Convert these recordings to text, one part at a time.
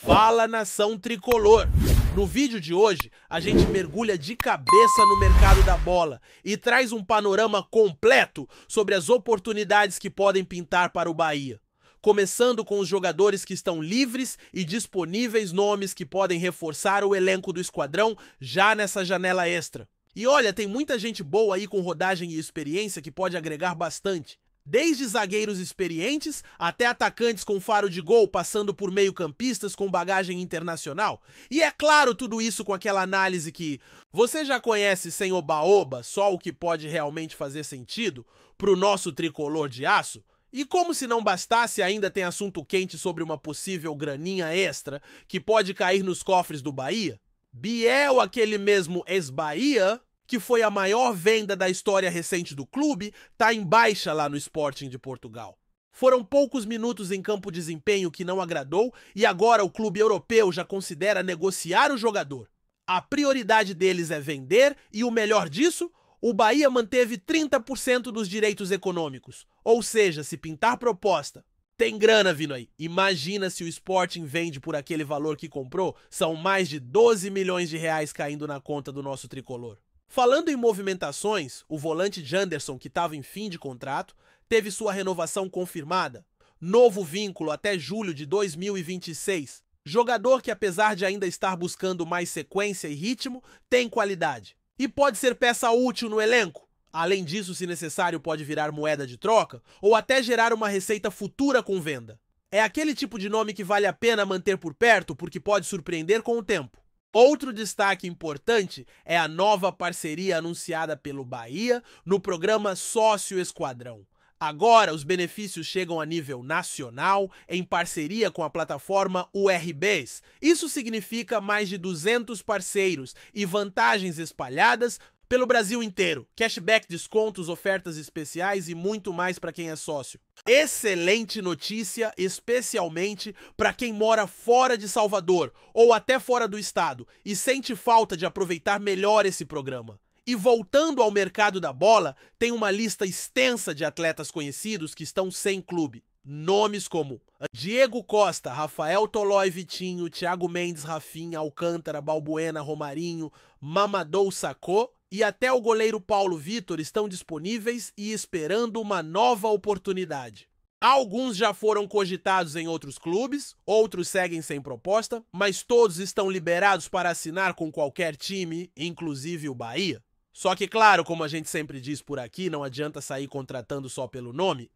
Fala, nação tricolor! No vídeo de hoje, a gente mergulha de cabeça no mercado da bola e traz um panorama completo sobre as oportunidades que podem pintar para o Bahia. Começando com os jogadores que estão livres e disponíveis, nomes que podem reforçar o elenco do esquadrão já nessa janela extra. E olha, tem muita gente boa aí com rodagem e experiência que pode agregar bastante. Desde zagueiros experientes até atacantes com faro de gol, passando por meio-campistas com bagagem internacional. E é claro, tudo isso com aquela análise que você já conhece sem oba-oba, só o que pode realmente fazer sentido pro nosso tricolor de aço. E como se não bastasse, ainda tem assunto quente sobre uma possível graninha extra que pode cair nos cofres do Bahia. Biel, aquele mesmo ex-Bahia, que foi a maior venda da história recente do clube, tá em baixa lá no Sporting de Portugal. Foram poucos minutos em campo de desempenho que não agradou e agora o clube europeu já considera negociar o jogador. A prioridade deles é vender e o melhor disso, o Bahia manteve 30% dos direitos econômicos. Ou seja, se pintar proposta, tem grana vindo aí. Imagina se o Sporting vende por aquele valor que comprou, são mais de 12 milhões de reais caindo na conta do nosso tricolor. Falando em movimentações, o volante Janderson, que estava em fim de contrato, teve sua renovação confirmada. Novo vínculo até julho de 2026. Jogador que, apesar de ainda estar buscando mais sequência e ritmo, tem qualidade. E pode ser peça útil no elenco. Além disso, se necessário, pode virar moeda de troca ou até gerar uma receita futura com venda. É aquele tipo de nome que vale a pena manter por perto porque pode surpreender com o tempo. Outro destaque importante é a nova parceria anunciada pelo Bahia no programa Sócio Esquadrão. Agora, os benefícios chegam a nível nacional, em parceria com a plataforma URBs. Isso significa mais de 200 parceiros e vantagens espalhadas pelo Brasil inteiro. Cashback, descontos, ofertas especiais e muito mais para quem é sócio. Excelente notícia, especialmente para quem mora fora de Salvador ou até fora do estado e sente falta de aproveitar melhor esse programa. E voltando ao mercado da bola, tem uma lista extensa de atletas conhecidos que estão sem clube. Nomes como Diego Costa, Rafael Tolói Vitinho, Thiago Mendes, Rafinha, Alcântara, Balbuena, Romarinho, Mamadou Sakho e até o goleiro Paulo Vitor estão disponíveis e esperando uma nova oportunidade. Alguns já foram cogitados em outros clubes, outros seguem sem proposta, mas todos estão liberados para assinar com qualquer time, inclusive o Bahia. Só que, claro, como a gente sempre diz por aqui, não adianta sair contratando só pelo nome,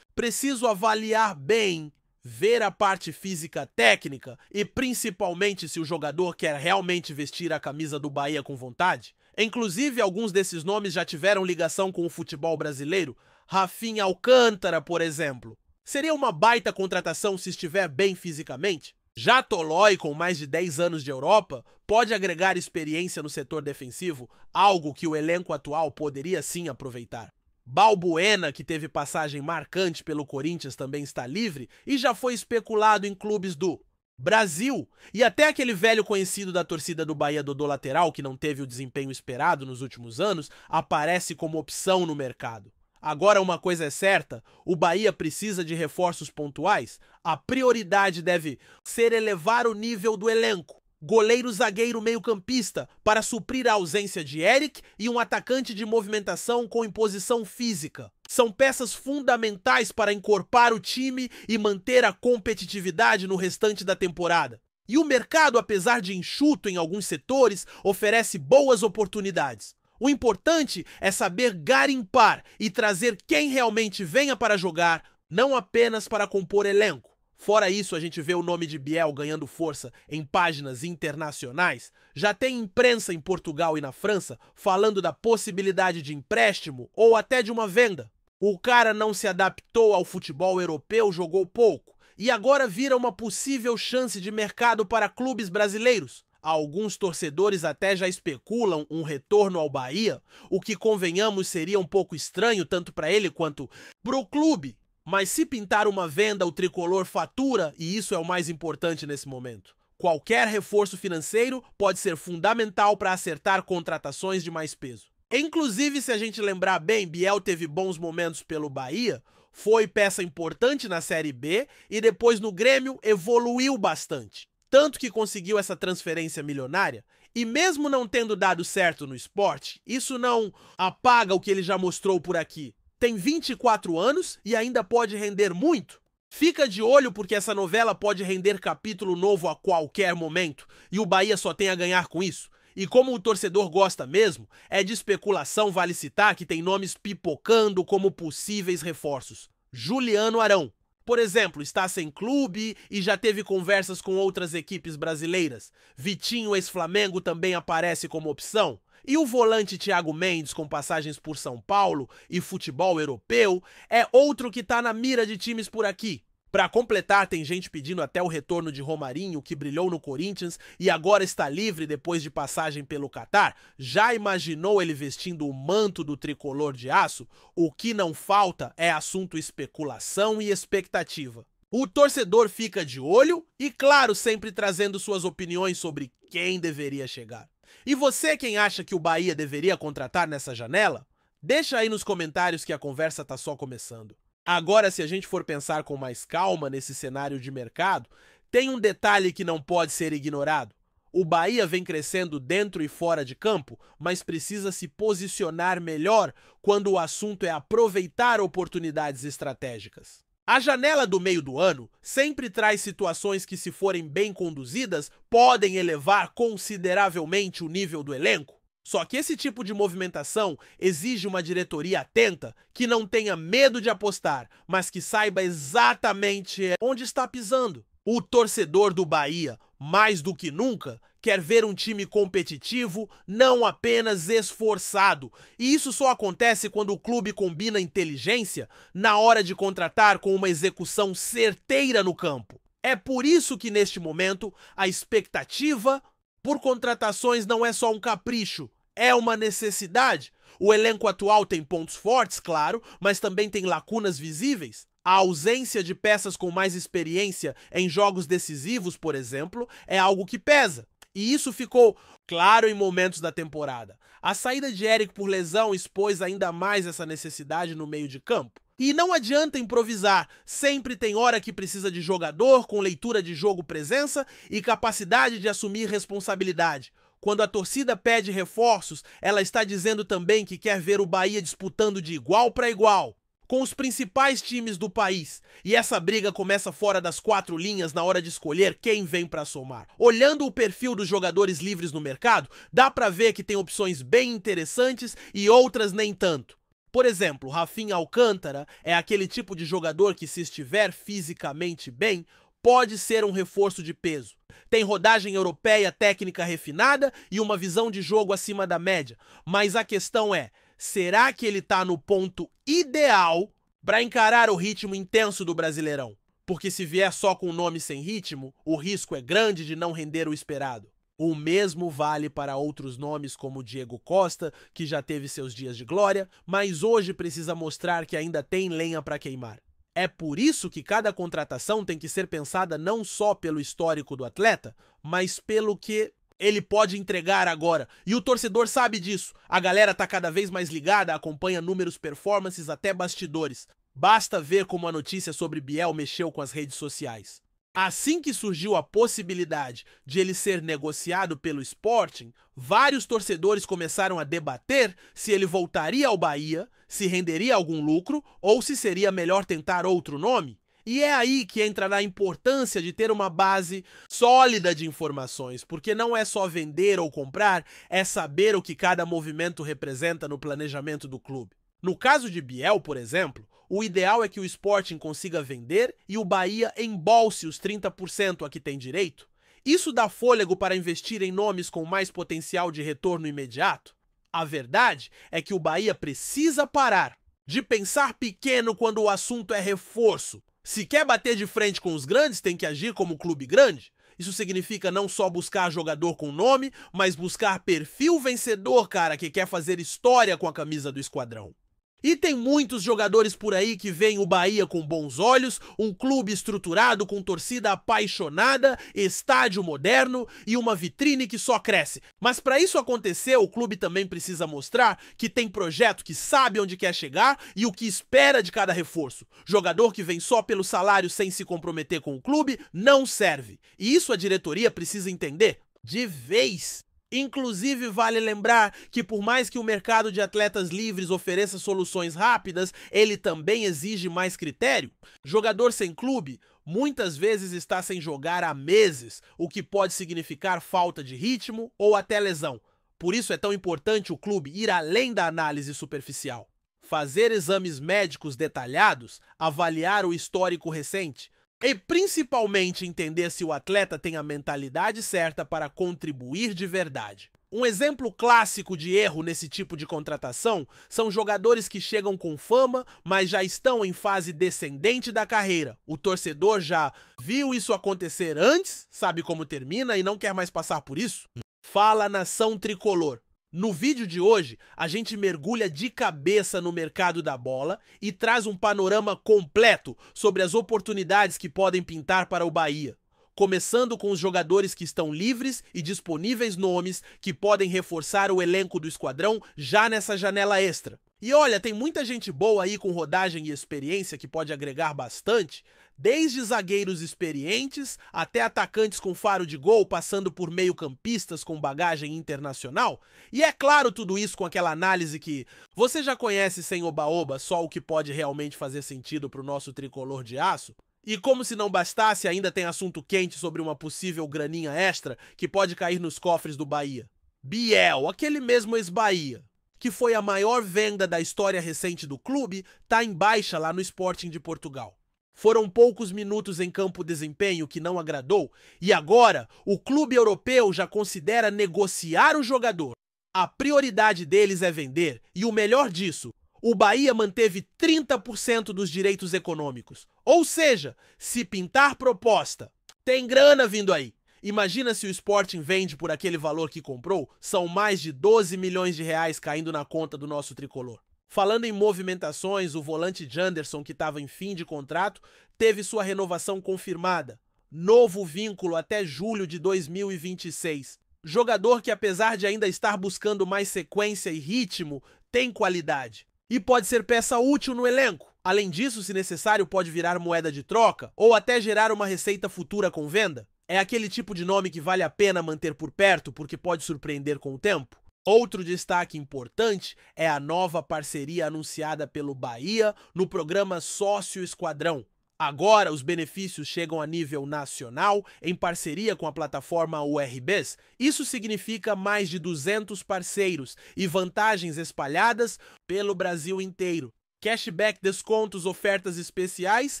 preciso avaliar bem, ver a parte física técnica e principalmente se o jogador quer realmente vestir a camisa do Bahia com vontade. Inclusive, alguns desses nomes já tiveram ligação com o futebol brasileiro, Rafinha, Alcântara, por exemplo. Seria uma baita contratação se estiver bem fisicamente? Já Tolói, com mais de 10 anos de Europa, pode agregar experiência no setor defensivo, algo que o elenco atual poderia sim aproveitar. Balbuena, que teve passagem marcante pelo Corinthians, também está livre e já foi especulado em clubes do Brasil e até aquele velho conhecido da torcida do Bahia, Dodô Lateral, que não teve o desempenho esperado nos últimos anos, aparece como opção no mercado. Agora uma coisa é certa, o Bahia precisa de reforços pontuais, a prioridade deve ser elevar o nível do elenco. Goleiro, zagueiro, meio-campista, para suprir a ausência de Eric e um atacante de movimentação com imposição física. São peças fundamentais para encorpar o time e manter a competitividade no restante da temporada. E o mercado, apesar de enxuto em alguns setores, oferece boas oportunidades. O importante é saber garimpar e trazer quem realmente venha para jogar, não apenas para compor elenco. Fora isso, a gente vê o nome de Biel ganhando força em páginas internacionais. Já tem imprensa em Portugal e na França falando da possibilidade de empréstimo ou até de uma venda. O cara não se adaptou ao futebol europeu, jogou pouco e agora vira uma possível chance de mercado para clubes brasileiros. Alguns torcedores até já especulam um retorno ao Bahia, o que, convenhamos, seria um pouco estranho tanto para ele quanto pro clube. Mas se pintar uma venda, o tricolor fatura e isso é o mais importante nesse momento. Qualquer reforço financeiro pode ser fundamental para acertar contratações de mais peso. Inclusive, se a gente lembrar bem, Biel teve bons momentos pelo Bahia, foi peça importante na Série B e depois no Grêmio evoluiu bastante. tanto que conseguiu essa transferência milionária, e mesmo não tendo dado certo no esporte, isso não apaga o que ele já mostrou por aqui. Tem 24 anos e ainda pode render muito. Fica de olho porque essa novela pode render capítulo novo a qualquer momento, e o Bahia só tem a ganhar com isso. E como o torcedor gosta mesmo, é de especulação, vale citar que tem nomes pipocando como possíveis reforços. Juliano Arão, por exemplo, está sem clube e já teve conversas com outras equipes brasileiras. Vitinho, ex-Flamengo, também aparece como opção. E o volante Thiago Mendes, com passagens por São Paulo e futebol europeu, é outro que está na mira de times por aqui. Para completar, tem gente pedindo até o retorno de Romarinho, que brilhou no Corinthians e agora está livre depois de passagem pelo Catar. Já imaginou ele vestindo o manto do tricolor de aço? O que não falta é assunto especulação e expectativa. O torcedor fica de olho e, claro, sempre trazendo suas opiniões sobre quem deveria chegar. E você, quem acha que o Bahia deveria contratar nessa janela? Deixa aí nos comentários que a conversa tá só começando. Agora, se a gente for pensar com mais calma nesse cenário de mercado, tem um detalhe que não pode ser ignorado. O Bahia vem crescendo dentro e fora de campo, mas precisa se posicionar melhor quando o assunto é aproveitar oportunidades estratégicas. A janela do meio do ano sempre traz situações que, se forem bem conduzidas, podem elevar consideravelmente o nível do elenco. Só que esse tipo de movimentação exige uma diretoria atenta, que não tenha medo de apostar, mas que saiba exatamente onde está pisando. O torcedor do Bahia, mais do que nunca, quer ver um time competitivo, não apenas esforçado. E isso só acontece quando o clube combina inteligência na hora de contratar com uma execução certeira no campo. É por isso que, neste momento, a expectativa por contratações não é só um capricho, é uma necessidade. O elenco atual tem pontos fortes, claro, mas também tem lacunas visíveis. A ausência de peças com mais experiência em jogos decisivos, por exemplo, é algo que pesa. E isso ficou claro em momentos da temporada. A saída de Eric por lesão expôs ainda mais essa necessidade no meio de campo. E não adianta improvisar, sempre tem hora que precisa de jogador com leitura de jogo, presença e capacidade de assumir responsabilidade. Quando a torcida pede reforços, ela está dizendo também que quer ver o Bahia disputando de igual para igual com os principais times do país. E essa briga começa fora das quatro linhas na hora de escolher quem vem para somar. Olhando o perfil dos jogadores livres no mercado, dá para ver que tem opções bem interessantes e outras nem tanto. Por exemplo, Rafinha Alcântara é aquele tipo de jogador que, se estiver fisicamente bem, pode ser um reforço de peso. Tem rodagem europeia, técnica refinada e uma visão de jogo acima da média. Mas a questão é, será que ele está no ponto ideal para encarar o ritmo intenso do Brasileirão? Porque se vier só com nome sem ritmo, o risco é grande de não render o esperado. O mesmo vale para outros nomes como Diego Costa, que já teve seus dias de glória, mas hoje precisa mostrar que ainda tem lenha para queimar. É por isso que cada contratação tem que ser pensada não só pelo histórico do atleta, mas pelo que ele pode entregar agora. E o torcedor sabe disso. A galera tá cada vez mais ligada, acompanha números, performances, até bastidores. Basta ver como a notícia sobre Biel mexeu com as redes sociais. Assim que surgiu a possibilidade de ele ser negociado pelo Sporting, vários torcedores começaram a debater se ele voltaria ao Bahia, se renderia algum lucro ou se seria melhor tentar outro nome. E é aí que entra a importância de ter uma base sólida de informações, porque não é só vender ou comprar, é saber o que cada movimento representa no planejamento do clube. No caso de Biel, por exemplo, o ideal é que o Sporting consiga vender e o Bahia embolse os 30% a que tem direito. Isso dá fôlego para investir em nomes com mais potencial de retorno imediato. A verdade é que o Bahia precisa parar de pensar pequeno quando o assunto é reforço. Se quer bater de frente com os grandes, tem que agir como clube grande. Isso significa não só buscar jogador com nome, mas buscar perfil vencedor, cara, que quer fazer história com a camisa do esquadrão. E tem muitos jogadores por aí que veem o Bahia com bons olhos, um clube estruturado com torcida apaixonada, estádio moderno e uma vitrine que só cresce. Mas para isso acontecer, o clube também precisa mostrar que tem projeto, que sabe onde quer chegar e o que espera de cada reforço. Jogador que vem só pelo salário sem se comprometer com o clube não serve. E isso a diretoria precisa entender de vez. Inclusive, vale lembrar que por mais que o mercado de atletas livres ofereça soluções rápidas, ele também exige mais critério. Jogador sem clube muitas vezes está sem jogar há meses, o que pode significar falta de ritmo ou até lesão. Por isso é tão importante o clube ir além da análise superficial. Fazer exames médicos detalhados, avaliar o histórico recente, e principalmente entender se o atleta tem a mentalidade certa para contribuir de verdade. Um exemplo clássico de erro nesse tipo de contratação são jogadores que chegam com fama, mas já estão em fase descendente da carreira. O torcedor já viu isso acontecer antes, sabe como termina e não quer mais passar por isso? Fala nação tricolor. No vídeo de hoje, a gente mergulha de cabeça no mercado da bola e traz um panorama completo sobre as oportunidades que podem pintar para o Bahia. Começando com os jogadores que estão livres e disponíveis nomes que podem reforçar o elenco do esquadrão já nessa janela extra. E olha, tem muita gente boa aí com rodagem e experiência que pode agregar bastante, desde zagueiros experientes até atacantes com faro de gol, passando por meio-campistas com bagagem internacional. E é claro, tudo isso com aquela análise que você já conhece sem oba-oba, só o que pode realmente fazer sentido para o nosso tricolor de aço. E como se não bastasse, ainda tem assunto quente sobre uma possível graninha extra que pode cair nos cofres do Bahia. Biel, aquele mesmo ex-Bahia, que foi a maior venda da história recente do clube, tá em baixa lá no Sporting de Portugal. Foram poucos minutos em campo desempenho que não agradou e agora o clube europeu já considera negociar o jogador. A prioridade deles é vender e o melhor disso, o Bahia manteve 30% dos direitos econômicos. Ou seja, se pintar proposta, tem grana vindo aí. Imagina se o Sporting vende por aquele valor que comprou, são mais de 12 milhões de reais caindo na conta do nosso tricolor. Falando em movimentações, o volante Janderson, que estava em fim de contrato, teve sua renovação confirmada. Novo vínculo até julho de 2026. Jogador que, apesar de ainda estar buscando mais sequência e ritmo, tem qualidade. E pode ser peça útil no elenco. Além disso, se necessário, pode virar moeda de troca ou até gerar uma receita futura com venda. É aquele tipo de nome que vale a pena manter por perto porque pode surpreender com o tempo. Outro destaque importante é a nova parceria anunciada pelo Bahia no programa Sócio Esquadrão. Agora, os benefícios chegam a nível nacional em parceria com a plataforma URBs. Isso significa mais de 200 parceiros e vantagens espalhadas pelo Brasil inteiro. Cashback, descontos, ofertas especiais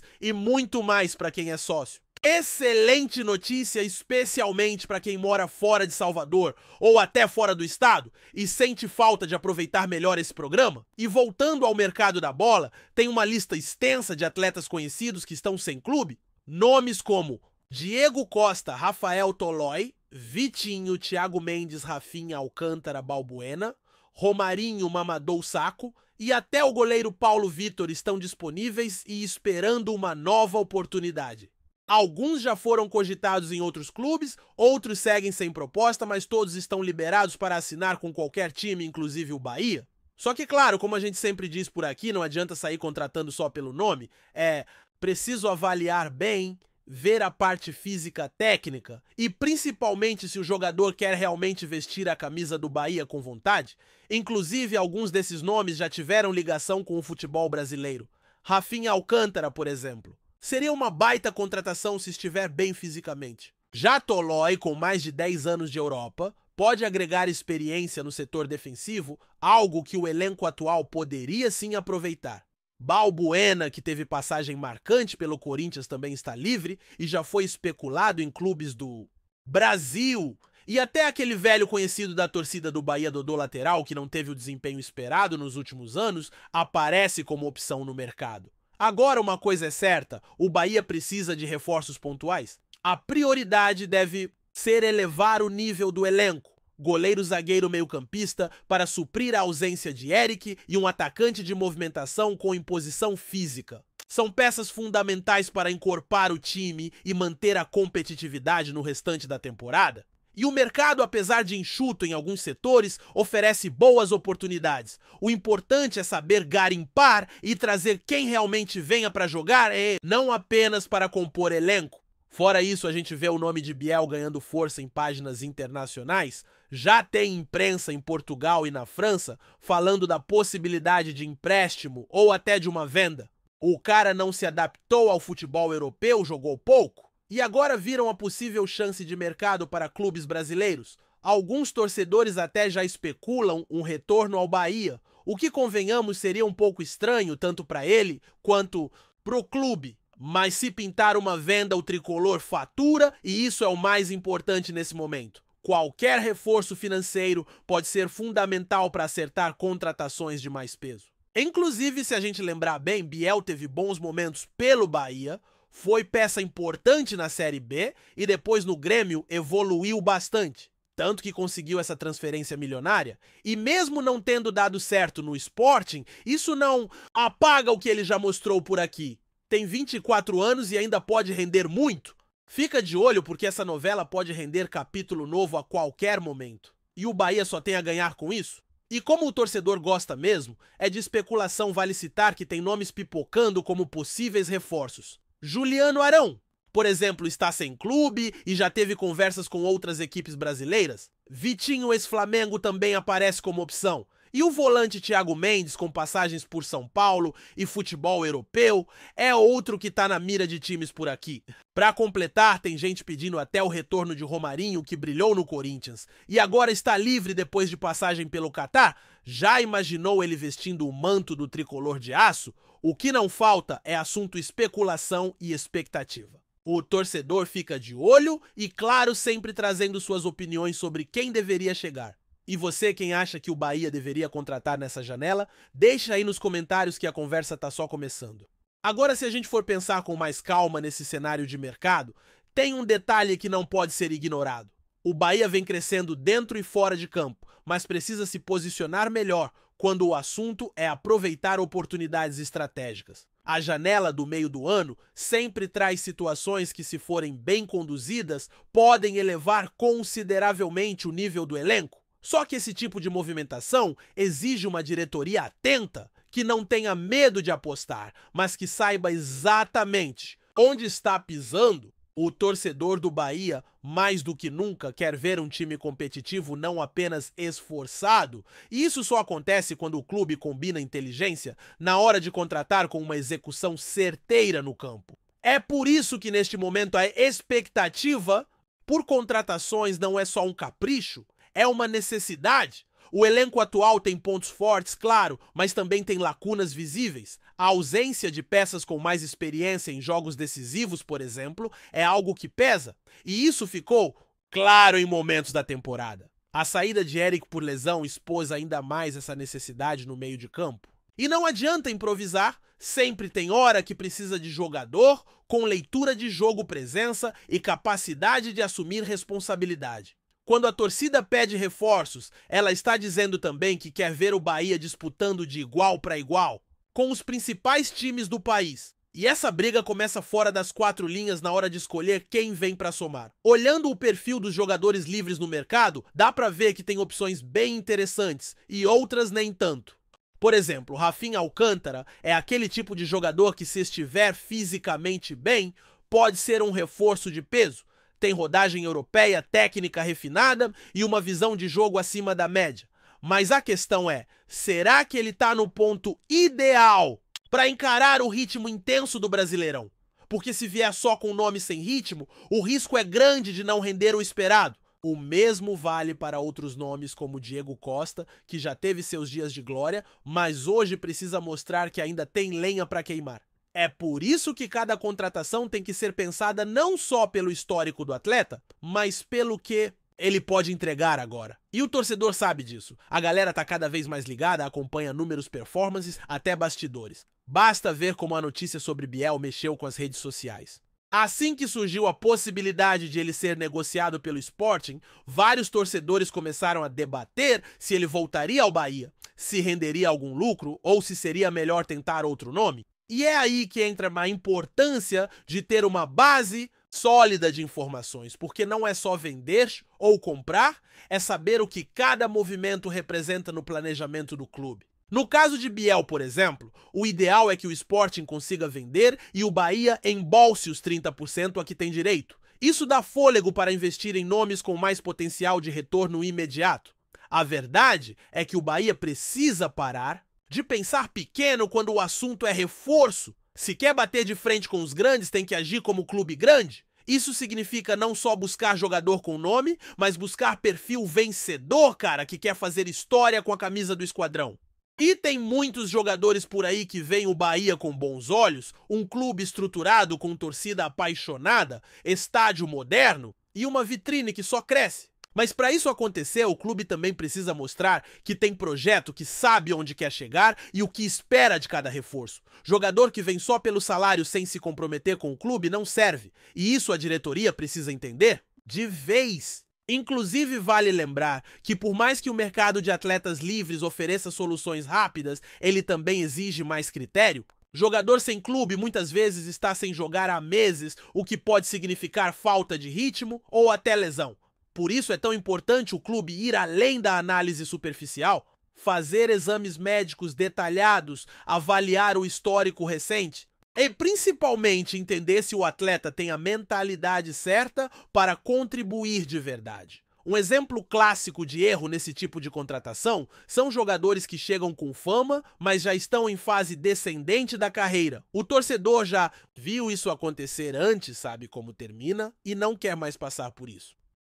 e muito mais para quem é sócio. Excelente notícia, especialmente para quem mora fora de Salvador ou até fora do estado e sente falta de aproveitar melhor esse programa. E voltando ao mercado da bola, tem uma lista extensa de atletas conhecidos que estão sem clube. Nomes como Diego Costa, Rafael Tolói, Vitinho, Thiago Mendes, Rafinha, Alcântara, Balbuena, Romarinho, Mamadou Sakho e até o goleiro Paulo Vitor estão disponíveis e esperando uma nova oportunidade. Alguns já foram cogitados em outros clubes, outros seguem sem proposta, mas todos estão liberados para assinar com qualquer time, inclusive o Bahia. Só que, claro, como a gente sempre diz por aqui, não adianta sair contratando só pelo nome, é preciso avaliar bem, ver a parte física técnica e principalmente se o jogador quer realmente vestir a camisa do Bahia com vontade. Inclusive, alguns desses nomes já tiveram ligação com o futebol brasileiro. Rafinha Alcântara, por exemplo. Seria uma baita contratação se estiver bem fisicamente. Já Tolói, com mais de 10 anos de Europa, pode agregar experiência no setor defensivo, algo que o elenco atual poderia sim aproveitar. Balbuena, que teve passagem marcante pelo Corinthians, também está livre e já foi especulado em clubes do Brasil. E até aquele velho conhecido da torcida do Bahia, Dodô Lateral, que não teve o desempenho esperado nos últimos anos, aparece como opção no mercado. Agora uma coisa é certa, o Bahia precisa de reforços pontuais. A prioridade deve ser elevar o nível do elenco. goleiro, zagueiro, meio-campista para suprir a ausência de Eric e um atacante de movimentação com imposição física. São peças fundamentais para encorpar o time e manter a competitividade no restante da temporada. E o mercado, apesar de enxuto em alguns setores, oferece boas oportunidades. O importante é saber garimpar e trazer quem realmente venha para jogar e não apenas para compor elenco. Fora isso, a gente vê o nome de Biel ganhando força em páginas internacionais. Já tem imprensa em Portugal e na França falando da possibilidade de empréstimo ou até de uma venda. O cara não se adaptou ao futebol europeu, jogou pouco, e agora viram a possível chance de mercado para clubes brasileiros. Alguns torcedores até já especulam um retorno ao Bahia, o que, convenhamos, seria um pouco estranho tanto para ele quanto pro clube. Mas se pintar uma venda, o tricolor fatura e isso é o mais importante nesse momento. Qualquer reforço financeiro pode ser fundamental para acertar contratações de mais peso. Inclusive, se a gente lembrar bem, Biel teve bons momentos pelo Bahia, foi peça importante na Série B e depois no Grêmio evoluiu bastante. Tanto que conseguiu essa transferência milionária. E mesmo não tendo dado certo no Sporting, isso não apaga o que ele já mostrou por aqui. Tem 24 anos e ainda pode render muito. Fica de olho porque essa novela pode render capítulo novo a qualquer momento. E o Bahia só tem a ganhar com isso? E como o torcedor gosta mesmo, é de especulação vale citar que tem nomes pipocando como possíveis reforços. Juliano Arão, por exemplo, está sem clube e já teve conversas com outras equipes brasileiras. Vitinho, ex-Flamengo, também aparece como opção. E o volante Thiago Mendes, com passagens por São Paulo e futebol europeu, é outro que tá na mira de times por aqui. Pra completar, tem gente pedindo até o retorno de Romarinho, que brilhou no Corinthians, e agora está livre depois de passagem pelo Catar. Já imaginou ele vestindo o manto do tricolor de aço? O que não falta é assunto especulação e expectativa. O torcedor fica de olho e, claro, sempre trazendo suas opiniões sobre quem deveria chegar. E você, quem acha que o Bahia deveria contratar nessa janela, deixa aí nos comentários que a conversa tá só começando. Agora, se a gente for pensar com mais calma nesse cenário de mercado, tem um detalhe que não pode ser ignorado. O Bahia vem crescendo dentro e fora de campo, mas precisa se posicionar melhor quando o assunto é aproveitar oportunidades estratégicas. A janela do meio do ano sempre traz situações que, se forem bem conduzidas, podem elevar consideravelmente o nível do elenco. Só que esse tipo de movimentação exige uma diretoria atenta, que não tenha medo de apostar, mas que saiba exatamente onde está pisando. O torcedor do Bahia, mais do que nunca, quer ver um time competitivo não apenas esforçado, e isso só acontece quando o clube combina inteligência na hora de contratar com uma execução certeira no campo. É por isso que neste momento a expectativa por contratações não é só um capricho, é uma necessidade. O elenco atual tem pontos fortes, claro, mas também tem lacunas visíveis. A ausência de peças com mais experiência em jogos decisivos, por exemplo, é algo que pesa. E isso ficou claro em momentos da temporada. A saída de Eric por lesão expôs ainda mais essa necessidade no meio de campo. E não adianta improvisar, sempre tem hora que precisa de jogador com leitura de jogo, presença e capacidade de assumir responsabilidade. Quando a torcida pede reforços, ela está dizendo também que quer ver o Bahia disputando de igual para igual com os principais times do país. E essa briga começa fora das quatro linhas na hora de escolher quem vem para somar. Olhando o perfil dos jogadores livres no mercado, dá para ver que tem opções bem interessantes e outras nem tanto. Por exemplo, Rafinha Alcântara é aquele tipo de jogador que, se estiver fisicamente bem, pode ser um reforço de peso. Tem rodagem europeia, técnica refinada e uma visão de jogo acima da média. Mas a questão é, será que ele está no ponto ideal para encarar o ritmo intenso do Brasileirão? Porque se vier só com nome sem ritmo, o risco é grande de não render o esperado. O mesmo vale para outros nomes como Diego Costa, que já teve seus dias de glória, mas hoje precisa mostrar que ainda tem lenha para queimar. É por isso que cada contratação tem que ser pensada não só pelo histórico do atleta, mas pelo que ele pode entregar agora. E o torcedor sabe disso. A galera tá cada vez mais ligada, acompanha números, performances, até bastidores. Basta ver como a notícia sobre Biel mexeu com as redes sociais. Assim que surgiu a possibilidade de ele ser negociado pelo Sporting, vários torcedores começaram a debater se ele voltaria ao Bahia, se renderia algum lucro ou se seria melhor tentar outro nome. E é aí que entra a importância de ter uma base sólida de informações, porque não é só vender ou comprar, é saber o que cada movimento representa no planejamento do clube. No caso de Biel, por exemplo, o ideal é que o Sporting consiga vender e o Bahia embolse os 30% a que tem direito. Isso dá fôlego para investir em nomes com mais potencial de retorno imediato. A verdade é que o Bahia precisa parar de pensar pequeno quando o assunto é reforço. Se quer bater de frente com os grandes, tem que agir como clube grande. Isso significa não só buscar jogador com nome, mas buscar perfil vencedor, cara, que quer fazer história com a camisa do esquadrão. E tem muitos jogadores por aí que veem o Bahia com bons olhos, um clube estruturado com torcida apaixonada, estádio moderno e uma vitrine que só cresce. Mas para isso acontecer, o clube também precisa mostrar que tem projeto, que sabe onde quer chegar e o que espera de cada reforço. Jogador que vem só pelo salário sem se comprometer com o clube não serve. E isso a diretoria precisa entender de vez. Inclusive, vale lembrar que por mais que o mercado de atletas livres ofereça soluções rápidas, ele também exige mais critério. Jogador sem clube muitas vezes está sem jogar há meses, o que pode significar falta de ritmo ou até lesão. Por isso é tão importante o clube ir além da análise superficial, fazer exames médicos detalhados, avaliar o histórico recente e principalmente entender se o atleta tem a mentalidade certa para contribuir de verdade. Um exemplo clássico de erro nesse tipo de contratação são jogadores que chegam com fama, mas já estão em fase descendente da carreira. O torcedor já viu isso acontecer antes, sabe como termina, e não quer mais passar por isso.